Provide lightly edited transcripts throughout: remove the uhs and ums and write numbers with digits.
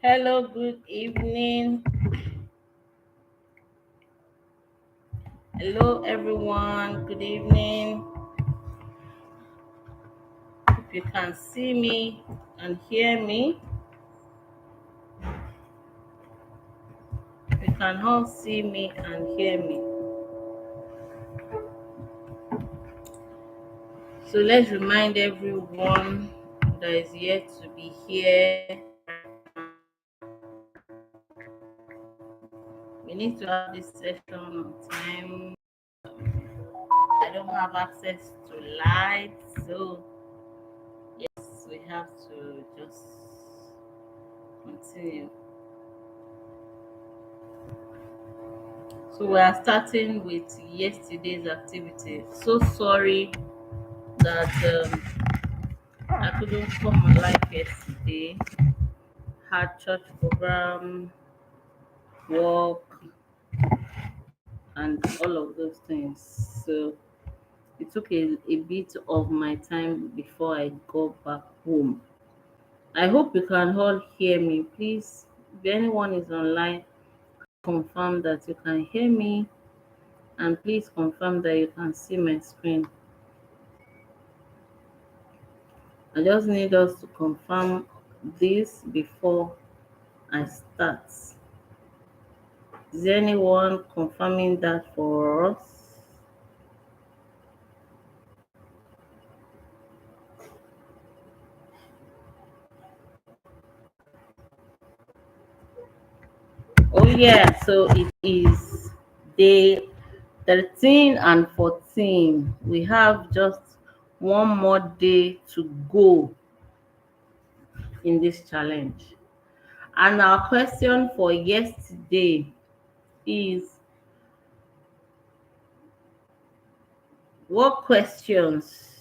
Hello, good evening. Hello, everyone. Good evening. If you can see me and hear me, if you can all see me and hear me. So let's remind everyone that is yet to be here. We need to have this session on time. I don't have access to light, so yes, we have to just continue. So we are starting with yesterday's activity. So sorry that I couldn't come alive yesterday. Had church program, work, and all of those things. So it took a bit of my time before I got back home. I hope you can all hear me. Please, if anyone is online, confirm that you can hear me, and please confirm that you can see my screen. I just need us to confirm this before I start. Is anyone confirming that for us? Oh, yeah, so it is day 13 and 14. We have just one more day to go in this challenge. And our question for yesterday is, what questions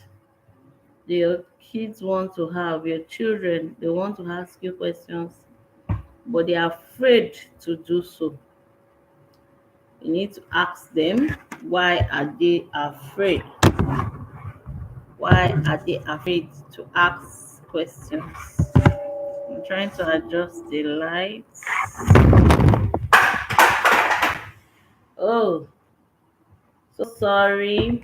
do your kids want to have? Your children, they want to ask you questions, but they are afraid to do so. You need to ask them, why are they afraid? Why are they afraid to ask questions? I'm trying to adjust the lights. Oh, so sorry.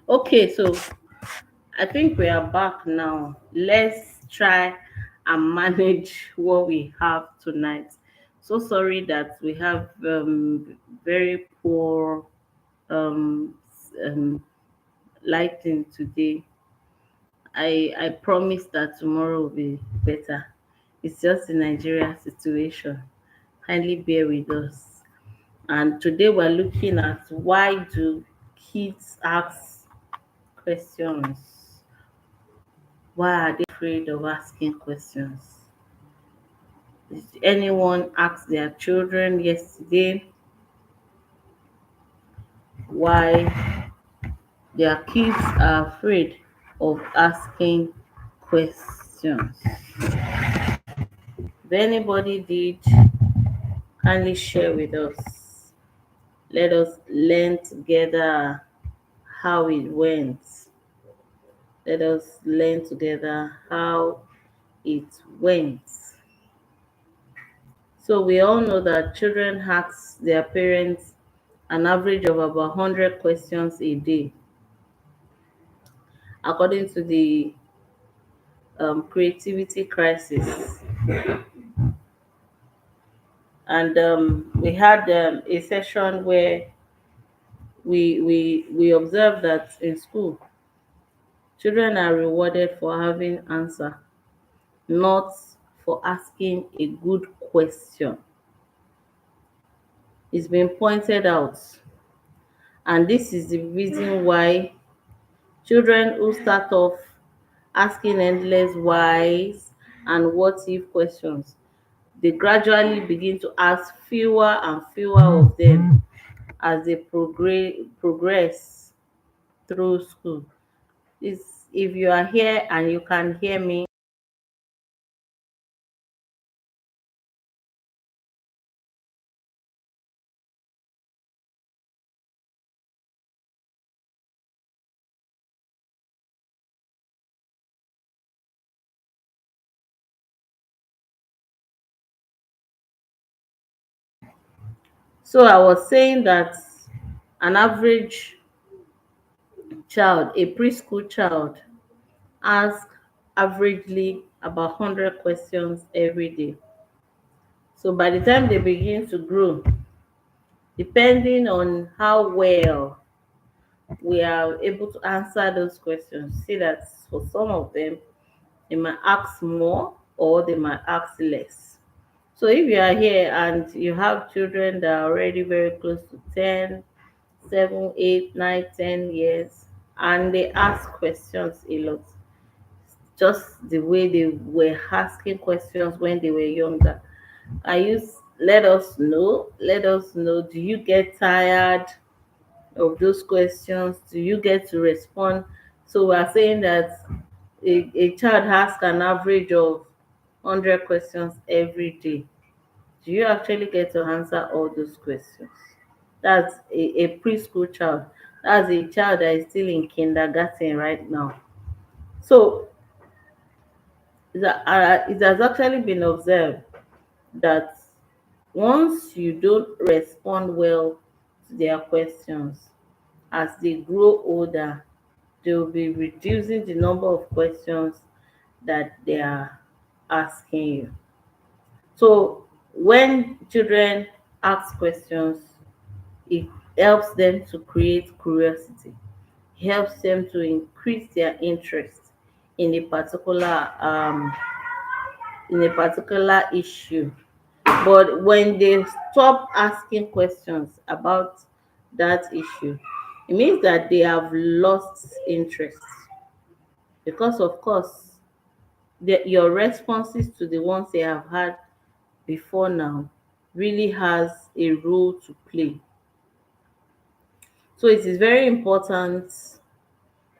Okay, so I think we are back now. Let's try and manage what we have tonight. So sorry that we have very poor um, um, lighting today. I promise that tomorrow will be better. It's just the Nigeria situation. Kindly bear with us. And today we're looking at, why do kids ask questions? Why are they afraid of asking questions? Did anyone ask their children yesterday why their kids are afraid of asking questions? If anybody did, kindly share with us. Let us learn together how it went. Let us learn together how it went. So we all know that children ask their parents an average of about 100 questions a day, according to the creativity crisis. And we had a session where we observed that in school, children are rewarded for having answer, not for asking a good question. It's been pointed out, and this is the reason why children who start off asking endless whys and what if questions, they gradually begin to ask fewer and fewer of them as they progress through school. Is if you are here and you can hear me. So I was saying that an average child, a preschool child, asks averagely about 100 questions every day. So by the time they begin to grow, depending on how well we are able to answer those questions, see that for some of them, they might ask more or they might ask less. So if you are here and you have children that are already very close to 10, 7, 8, 9, 10 years, and they ask questions a lot, just the way they were asking questions when they were younger. Let us know, do you get tired of those questions? Do you get to respond? So we are saying that a child asks an average of 100 questions every day. Do you actually get to answer all those questions? That's a preschool child. That's a child that is still in kindergarten right now. So it has actually been observed that once you don't respond well to their questions, as they grow older, they will be reducing the number of questions that they are asking you. So when children ask questions, it helps them to create curiosity, helps them to increase their interest in a particular issue. But when they stop asking questions about that issue, it means that they have lost interest, because of course your responses to the ones they have had before now really has a role to play. So it is very important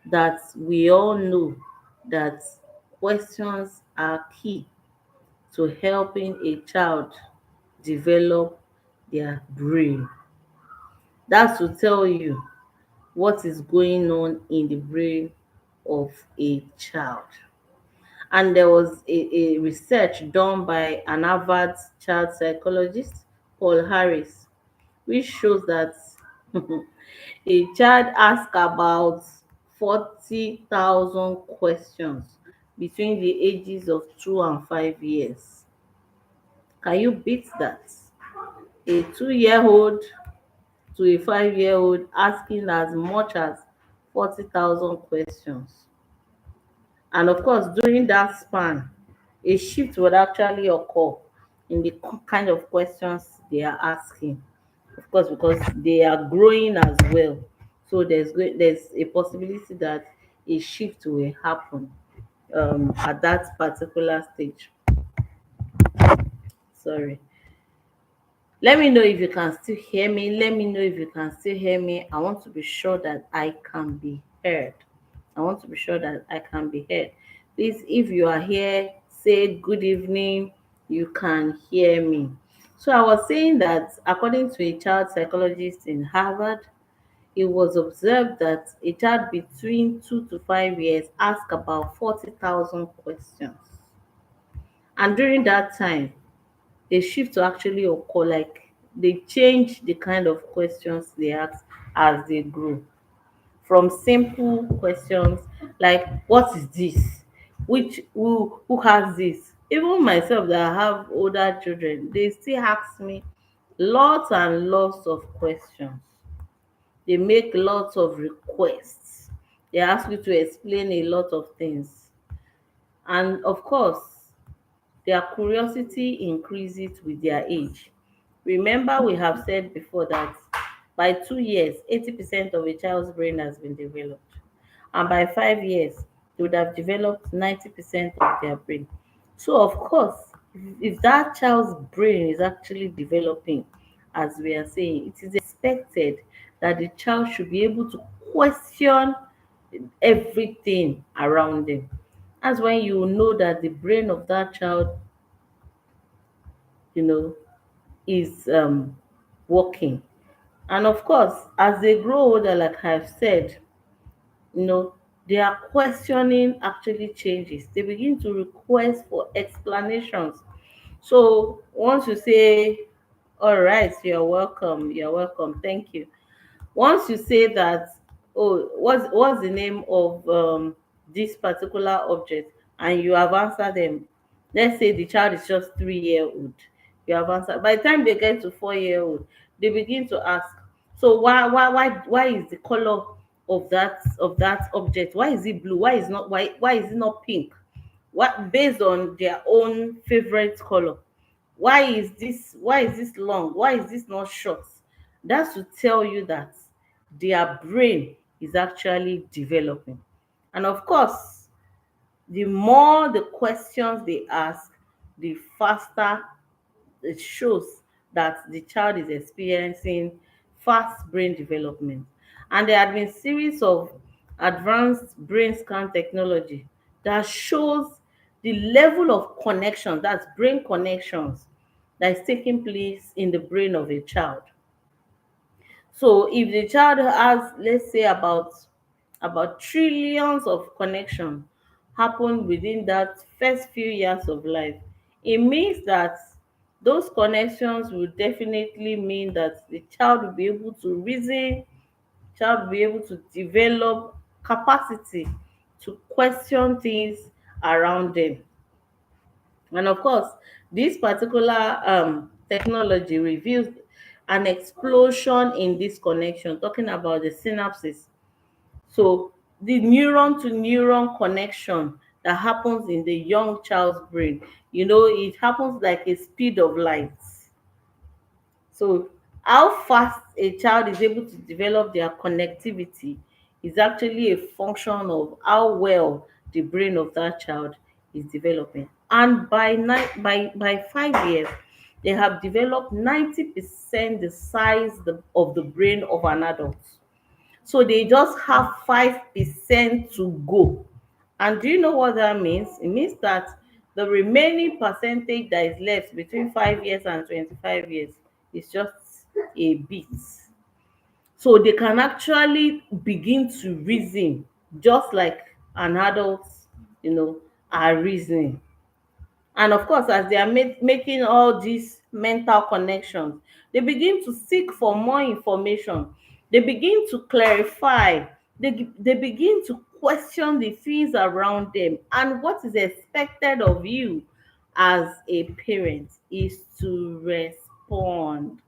that we all know that questions are key to helping a child develop their brain. That's to tell you what is going on in the brain of a child. And there was a research done by an Harvard child psychologist, Paul Harris, which shows that a child asks about 40,000 questions between the ages of 2 and 5 years. Can you beat that? A 2-year-old to a 5-year-old asking as much as 40,000 questions. And of course, during that span, a shift would actually occur in the kind of questions they are asking. Of course, because they are growing as well. So there's a possibility that a shift will happen at that particular stage. Sorry. Let me know if you can still hear me. Let me know if you can still hear me. I want to be sure that I can be heard. I want to be sure that I can be heard. Please, if you are here, say good evening. You can hear me. So I was saying that according to a child psychologist in Harvard, it was observed that a child between 2 to 5 years asked about 40,000 questions. And during that time, a shift to actually occur, like they change the kind of questions they ask as they grow, from simple questions like what is this, which who has this. Even myself that I have older children, they still ask me lots and lots of questions. They make lots of requests. They ask you to explain a lot of things, and of course their curiosity increases with their age. Remember, we have said before that by 2 years, 80% of a child's brain has been developed. And by 5 years, they would have developed 90% of their brain. So, of course, if that child's brain is actually developing, as we are saying, it is expected that the child should be able to question everything around them. That's when you know that the brain of that child, you know, is working. And of course, as they grow older, like I've said, you know, their questioning actually changes. They begin to request for explanations. So once you say, all right, you're welcome, thank you. Once you say that, oh, what's the name of this particular object, and you have answered them. Let's say the child is just 3 year old. You have answered. By the time they get to 4 year old, they begin to ask, so why is the color of that object, why is it blue, why is it not pink? What, based on their own favorite color, why is this long, why is this not short? That's to tell you that their brain is actually developing. And of course, the more the questions they ask, the faster it shows that the child is experiencing fast brain development. And there have been series of advanced brain scan technology that shows the level of connections, that's brain connections, that is taking place in the brain of a child. So if the child has, let's say, about trillions of connection happen within that first few years of life, it means that those connections will definitely mean that the child will be able to reason, child will be able to develop capacity to question things around them. And of course, this particular technology reveals an explosion in this connection, talking about the synapses. So the neuron to neuron connection that happens in the young child's brain, it happens like a speed of light. So how fast a child is able to develop their connectivity is actually a function of how well the brain of that child is developing. And by 5 years, they have developed 90% the size of the brain of an adult. So they just have 5% to go. And do you know what that means? It means that the remaining percentage that is left between 5 years and 25 years is just a bit. So they can actually begin to reason just like an adult, you know, are reasoning. And of course, as they are making all these mental connections, they begin to seek for more information. They begin to clarify. They begin to question the things around them. And what is expected of you as a parent is to respond.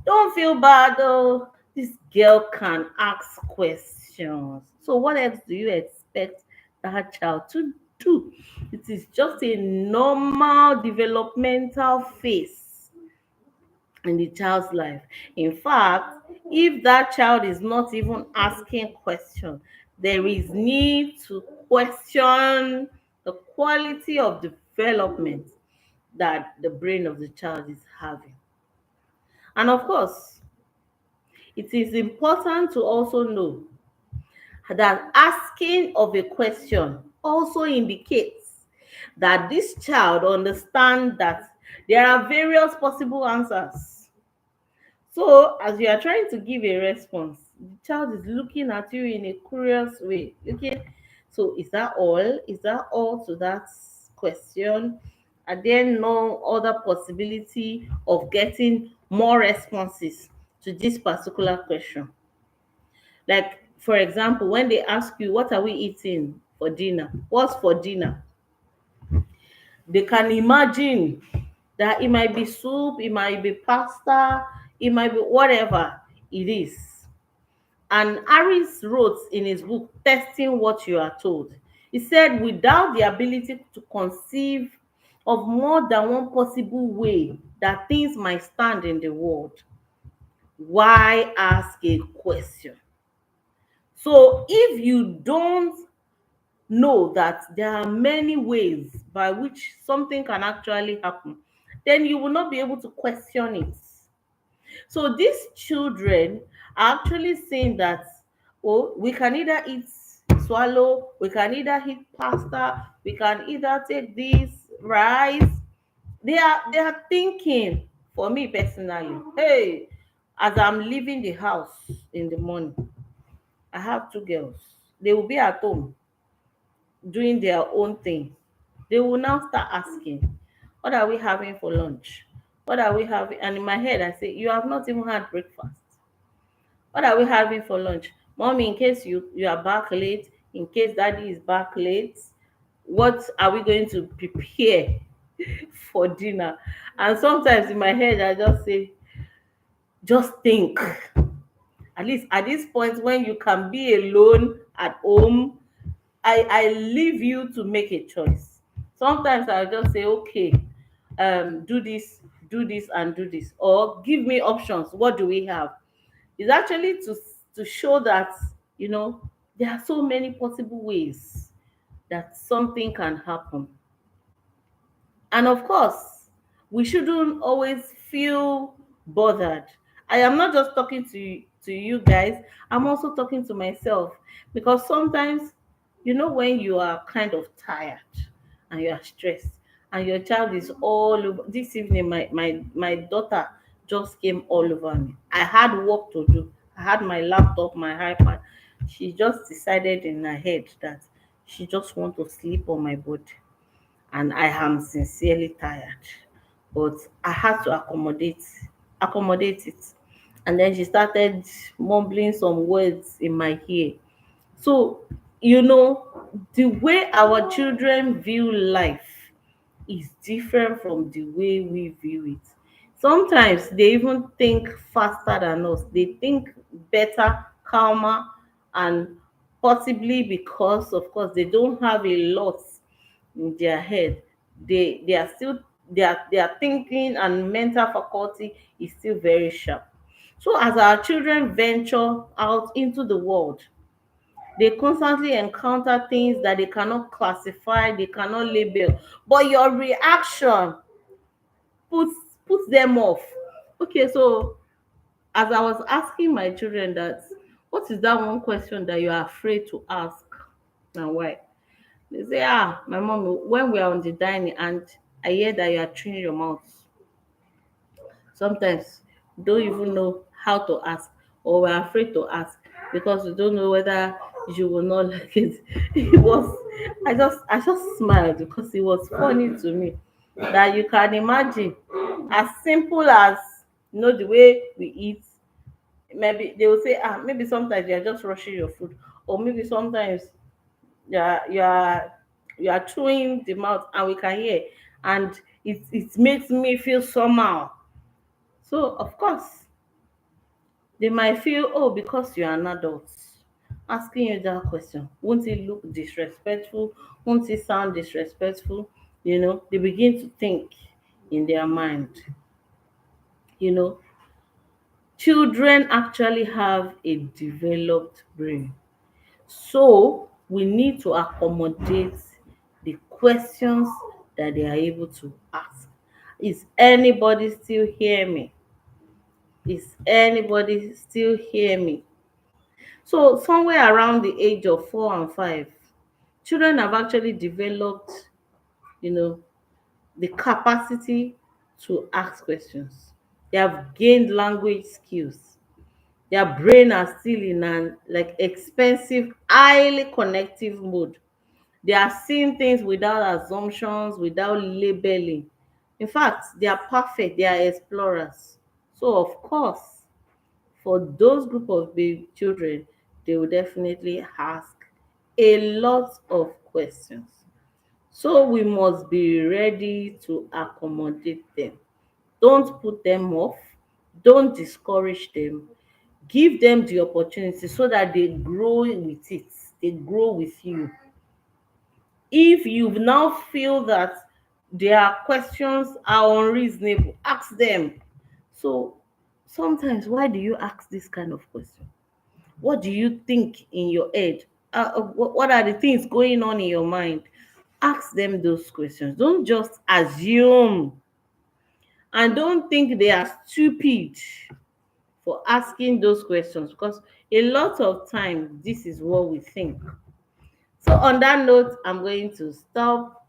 Don't feel bad though. This girl can ask questions. So what else do you expect that child to do? It is just a normal developmental phase in the child's life. In fact, if that child is not even asking questions, there is need to question the quality of development that the brain of the child is having. And of course, it is important to also know that asking of a question also indicates that this child understands that there are various possible answers. So, as you are trying to give a response, the child is looking at you in a curious way. Okay, so is that all? Is that all to that question? Are there no other possibility of getting more responses to this particular question? Like, for example, when they ask you, what are we eating for dinner? What's for dinner? They can imagine that it might be soup, it might be pasta, it might be whatever it is. And Harris wrote in his book, Testing What You Are Told. He said, without the ability to conceive of more than one possible way that things might stand in the world, why ask a question? So if you don't know that there are many ways by which something can actually happen, then you will not be able to question it. So these children are actually saying that, oh, we can either eat swallow, we can either eat pasta, we can either take this rice. They are thinking. For me personally, hey, as I'm leaving the house in the morning, I have two girls. They will be at home doing their own thing. They will now start asking, what are we having for lunch? What are we having? And in my head I say, you have not even had breakfast. What are we having for lunch? Mommy, in case you are back late, in case daddy is back late, what are we going to prepare for dinner? And sometimes in my head I just say, just think. At least at this point when you can be alone at home, I leave you to make a choice. Sometimes I just say, okay, do this, do this, and do this, or give me options. What do we have? It's actually to show that, there are so many possible ways that something can happen. And of course, we shouldn't always feel bothered. I am not just talking to you guys, I'm also talking to myself, because sometimes, when you are kind of tired and you are stressed and your child is all over. This evening, my daughter just came all over me. I had work to do. I had my laptop, my iPad. She just decided in her head that she just want to sleep on my body, and I am sincerely tired. But I had to accommodate it. And then she started mumbling some words in my ear. So, the way our children view life is different from the way we view it. Sometimes they even think faster than us. They think better, calmer, and possibly because, of course, they don't have a lot in their head. They are still, their thinking and mental faculty is still very sharp. So as our children venture out into the world, they constantly encounter things that they cannot classify, they cannot label, but your reaction puts puts them off. Okay, so as I was asking my children that, what is that one question that you are afraid to ask, and why? They say, my mom, when we are on the dining and I hear that you are chewing your mouth, sometimes we don't even know how to ask, or we're afraid to ask because we don't know whether you will not like it. It was, I just smiled because it was funny to me that you can imagine, as simple as, the way we eat. Maybe they will say, maybe sometimes you're just rushing your food, or maybe sometimes you are chewing the mouth and we can hear, and it makes me feel somehow. So of course they might feel, oh, because you're an adult asking you that question, won't it look disrespectful, won't it sound disrespectful? They begin to think in their mind. you know Children actually have a developed brain, so we need to accommodate the questions that they are able to ask. Is anybody still hear me? Is anybody still hear me? So somewhere around the age of 4 and 5, children have actually developed, you know, the capacity to ask questions. They have gained language skills. Their brain are still in an like expensive, highly connective mode. They are seeing things without assumptions, without labeling. In fact, they are perfect, they are explorers. So of course, for those group of children, they will definitely ask a lot of questions. So we must be ready to accommodate them. Don't put them off, don't discourage them. Give them the opportunity so that they grow with it, they grow with you. If you now feel that their questions are unreasonable, ask them. So sometimes, why do you ask this kind of question? What do you think in your head? What are the things going on in your mind? Ask them those questions. Don't just assume, and don't think they are stupid for asking those questions, because a lot of time this is what we think. So on that note, I'm going to stop,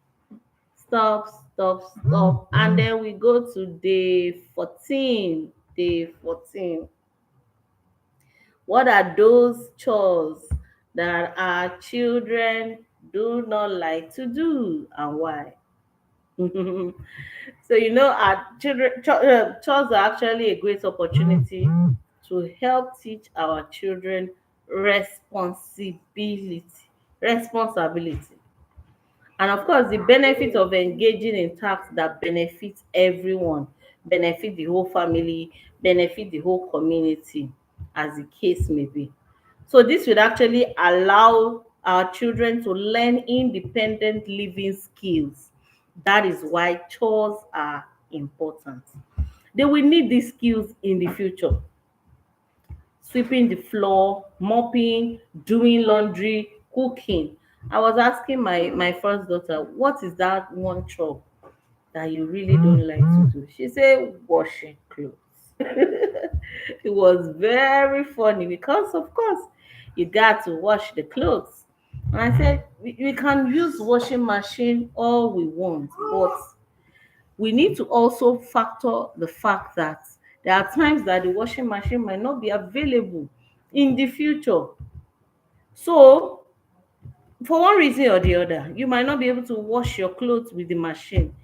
and then we go to day 14. Day 14. What are those chores that our children do not like to do, and why? So our chores are actually a great opportunity to help teach our children responsibility, responsibility, and of course the benefit of engaging in tasks that benefit everyone, benefit the whole family, benefit the whole community, as the case may be. So this would actually allow our children to learn independent living skills. That is why chores are important. They will need these skills in the future. Sweeping the floor, mopping, doing laundry, cooking. I was asking my first daughter, what is that one chore that you really don't like to do? She said washing clothes. It was very funny because of course you got to wash the clothes. And I said we can use washing machine all we want, but we need to also factor the fact that there are times that the washing machine might not be available in the future. So for one reason or the other, you might not be able to wash your clothes with the machine.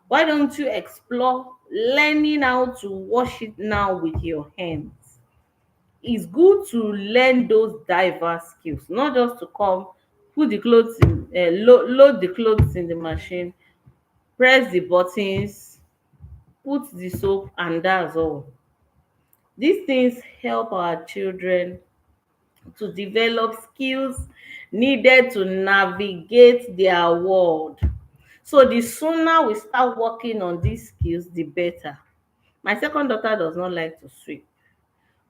Why don't you explore learning how to wash it now with your hands? It's good to learn those diverse skills, not just to come, put the clothes in, load the clothes in the machine, press the buttons, put the soap, and that's all. These things help our children to develop skills needed to navigate their world. So the sooner we start working on these skills, the better. My second daughter does not like to sweep.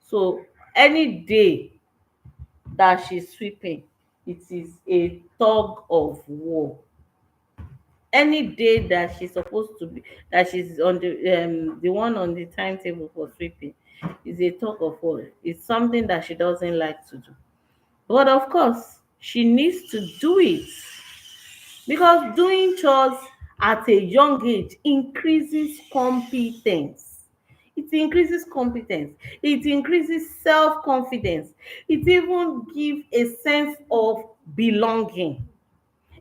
So any day that she's sweeping, it is a tug of war. Any day that she's supposed to be, that she's on the one on the timetable for sweeping, is a tug of war. It's something that she doesn't like to do. But of course, she needs to do it because doing chores at a young age increases competence. It increases competence. It increases self-confidence. It even gives a sense of belonging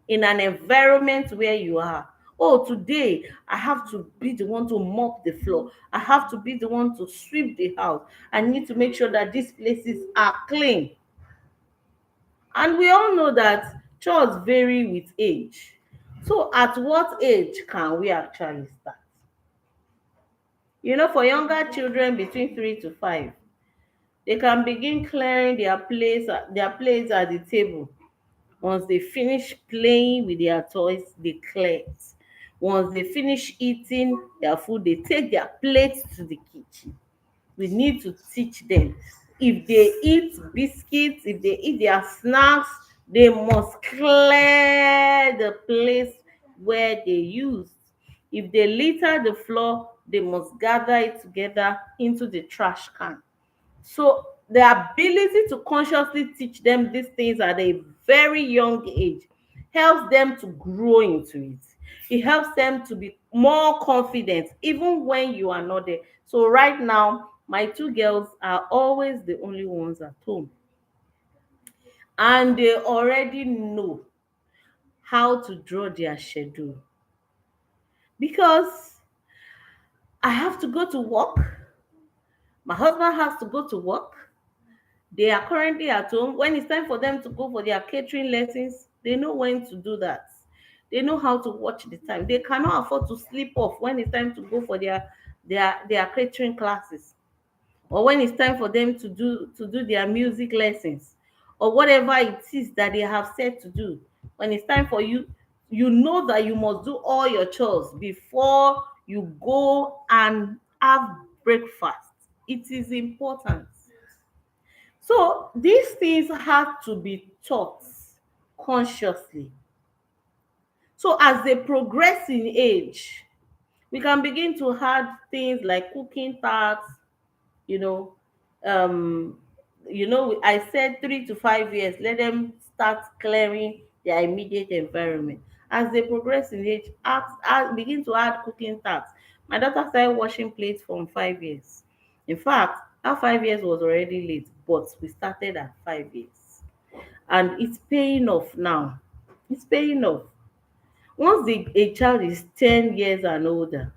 in an environment where you are. Oh, today I have to be the one to mop the floor. I have to be the one to sweep the house. I need to make sure that these places are clean. And we all know that chores vary with age. So at what age can we actually start? For younger children between 3 to 5, they can begin clearing their plates at the table. Once they finish playing with their toys, they clear it. Once they finish eating their food, they take their plates to the kitchen. We need to teach them. If they eat biscuits, if they eat their snacks, they must clear the place where they used. If they litter the floor, they must gather it together into the trash can. So the ability to consciously teach them these things at a very young age helps them to grow into it. It helps them to be more confident even when you are not there. So right now, my two girls are always the only ones at home, and they already know how to draw their schedule because I have to go to work. My husband has to go to work. They are currently at home. When it's time for them to go for their catering lessons, they know when to do that. They know how to watch the time. They cannot afford to sleep off when it's time to go for their catering classes, or when it's time for them to do their music lessons, or whatever it is that they have said to do. When it's time for you, you know that you must do all your chores before you go and have breakfast. It is important. So these things have to be taught consciously. So as they progress in age, we can begin to add things like cooking tasks, you know, I said 3 to 5 years, let them start clearing their immediate environment. As they progress in age, begin to add cooking tasks. My daughter started washing plates from 5 years. In fact, our 5 years was already late, but we started at 5 years. And it's paying off now. It's paying off. Once a child is 10 years and older,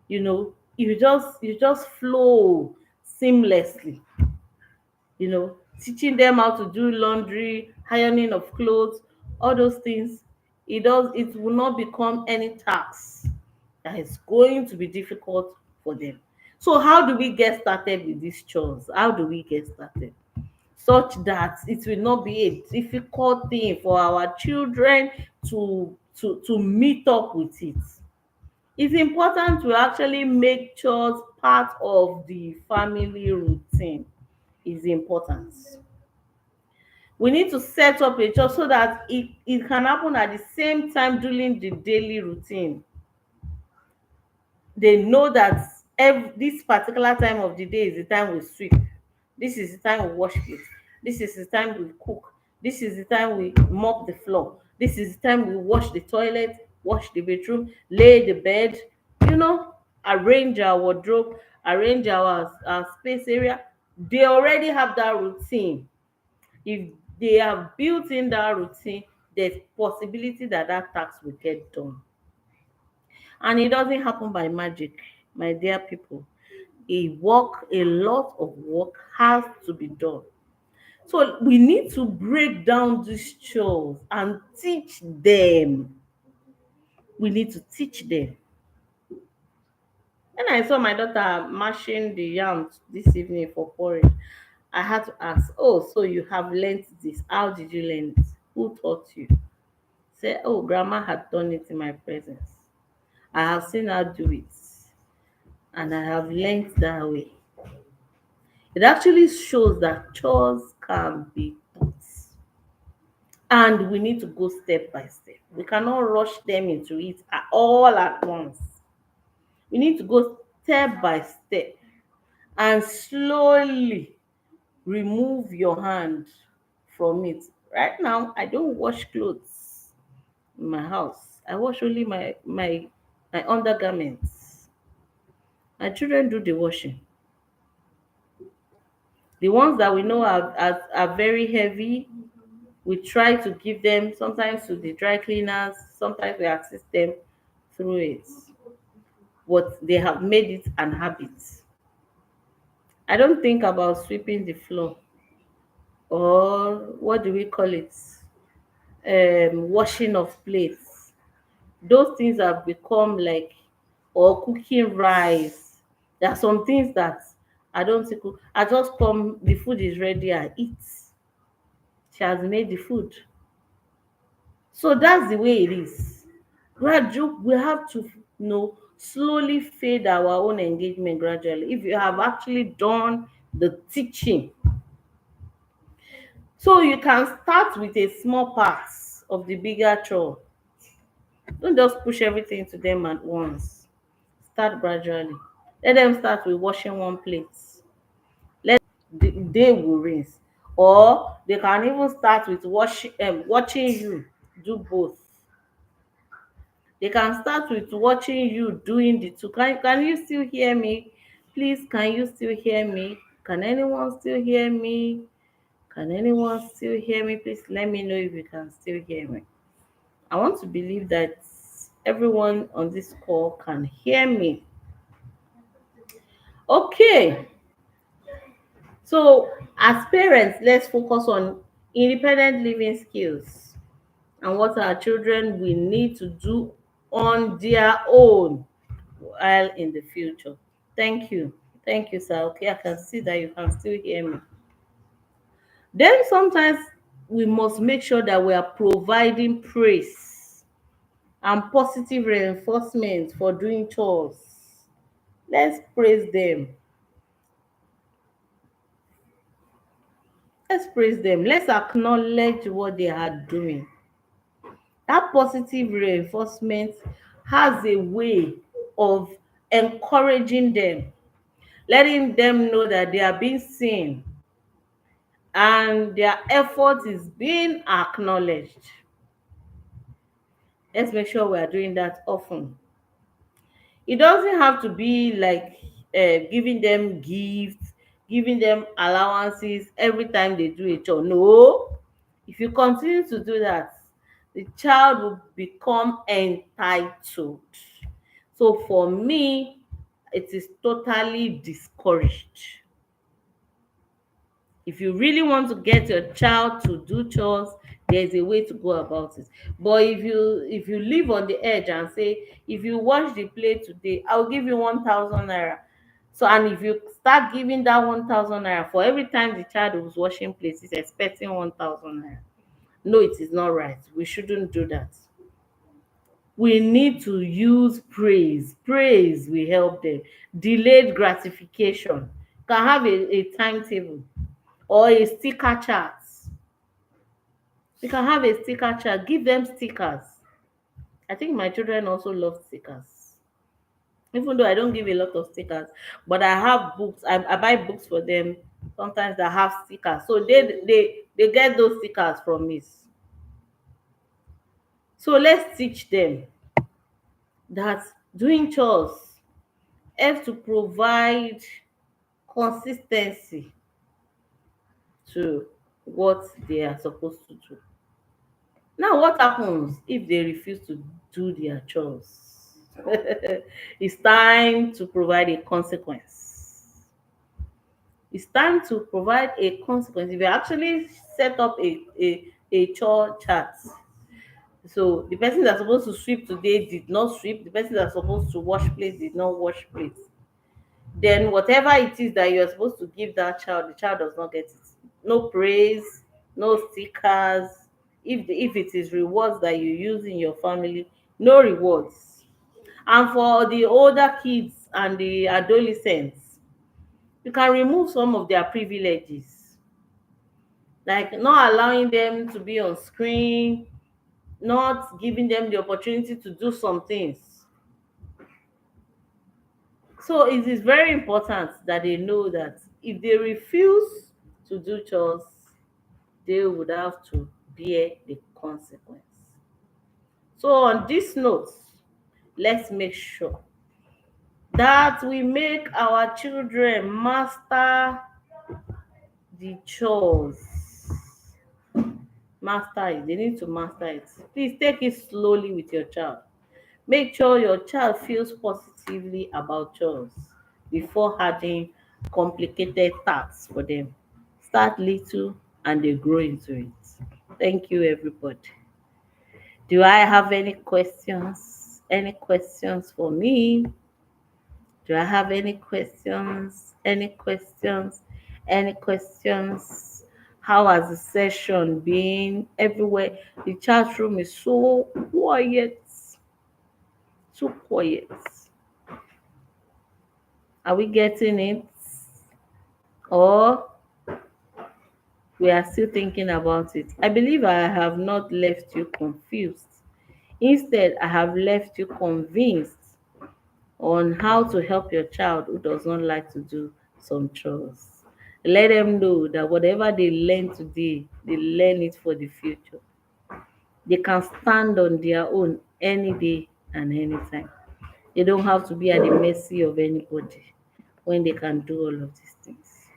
you just flow seamlessly, teaching them how to do laundry, ironing of clothes, all those things. It will not become any task that is going to be difficult for them. So how do we get started with these chores? How do we get started such that it will not be a difficult thing for our children to meet up with it? It's important to actually make chores part of the family routine. Is important. We need to set up a chore so that it can happen at the same time during the daily routine. They know that this particular time of the day is the time we sweep, this is the time we wash plate, this is the time we cook, this is the time we mop the floor, this is the time we wash the toilet, wash the bedroom, lay the bed, you know arrange our wardrobe, arrange our space area. They already have that routine. If they have built in that routine, there's possibility that that task will get done. And it doesn't happen by magic, my dear people. A lot of work has to be done. So we need to break down these chores and teach them. We need to teach them. When I saw my daughter mashing the yams this evening for porridge, I had to ask, oh, so you have learnt this. How did you learn it? Who taught you? Say, oh, grandma had done it in my presence. I have seen her do it, and I have learnt that way. It actually shows that chores can be taught, and we need to go step by step. We cannot rush them into it all at once. We need to go step by step and slowly remove your hand from it. Right now, I don't wash clothes in my house. I wash only my undergarments. My children do the washing. The ones that we know are very heavy, we try to give them sometimes to the dry cleaners, sometimes we assist them through it. But they have made it an habit. I don't think about sweeping the floor, or what do we call it? Washing of plates. Those things have become like, or cooking rice. There are some things that I don't think I just come, the food is ready, I eat. She has made the food. So that's the way it is. Gradual, we have to slowly fade our own engagement gradually. If you have actually done the teaching, so you can start with a small part of the bigger chore. Don't just push everything to them at once. Start gradually. Let them start with washing one plate. They will rinse, or they can even start with watching you do both. They can start with watching you doing the two. Can you still hear me? Please, can you still hear me? Can anyone still hear me? Can anyone still hear me? Please let me know if you can still hear me. I want to believe that everyone on this call can hear me. Okay, so as parents, let's focus on independent living skills and what our children will need to do on their own while in the future. Thank you. Thank you, sir. Okay, I can see that you can still hear me. Then sometimes we must make sure that we are providing praise and positive reinforcement for doing chores. Let's praise them. Let's praise them. Let's acknowledge what they are doing. That positive reinforcement has a way of encouraging them, letting them know that they are being seen and their effort is being acknowledged. Let's make sure we are doing that often. It doesn't have to be like giving them gifts, giving them allowances every time they do a chore. No, if you continue to do that, the child will become entitled. So for me, it is totally discouraged. If you really want to get your child to do chores, there's a way to go about it. But if you live on the edge and say, if you wash the plate today, I'll give you 1,000 naira. So, and if you start giving that 1,000 naira for every time the child was washing plates is expecting 1,000 naira, no, it is not right. We shouldn't do that. We need to use praise will help them. Delayed gratification, can have a timetable or a sticker chart. You can have a sticker chart, give them stickers. I think my children also love stickers, even though I don't give a lot of stickers, but I have books. I buy books for them sometimes that have stickers, so they get those stickers from me. So let's teach them that doing chores helps to provide consistency to what they are supposed to do. Now, what happens if they refuse to do their chores? It's time to provide a consequence. It's time to provide a consequence. If you actually set up a chore chart, so the person that's supposed to sweep today did not sweep, the person that's supposed to wash plates did not wash plates, then whatever it is that you're supposed to give that child, the child does not get it. No praise, no stickers. If it is rewards that you use in your family, no rewards. And for the older kids and the adolescents, you can remove some of their privileges, like not allowing them to be on screen, not giving them the opportunity to do some things. So it is very important that they know that if they refuse to do chores, they would have to bear the consequence. So on this note, let's make sure that we make our children master the chores. Master it. They need to master it. Please take it slowly with your child. Make sure your child feels positively about chores before adding complicated tasks for them. Start little and they grow into it. Thank you, everybody. Do I have any questions? Any questions for me? Do I have any questions? Any questions? Any questions? How has the session been? Everywhere. The chat room is so quiet. So quiet. Are we getting it? Or we are still thinking about it? I believe I have not left you confused. Instead, I have left you convinced on how to help your child who does not like to do some chores. Let them know that whatever they learn today, they learn it for the future. They can stand on their own any day and anytime. They don't have to be at the mercy of anybody when they can do all of these things.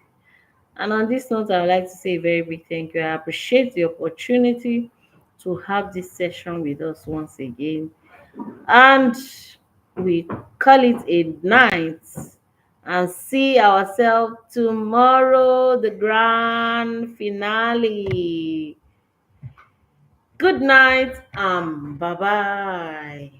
And on this note, I would like to say a very big thank you. I appreciate the opportunity to have this session with us once again. And we call it a night and see ourselves tomorrow, the grand finale. Good night and bye bye.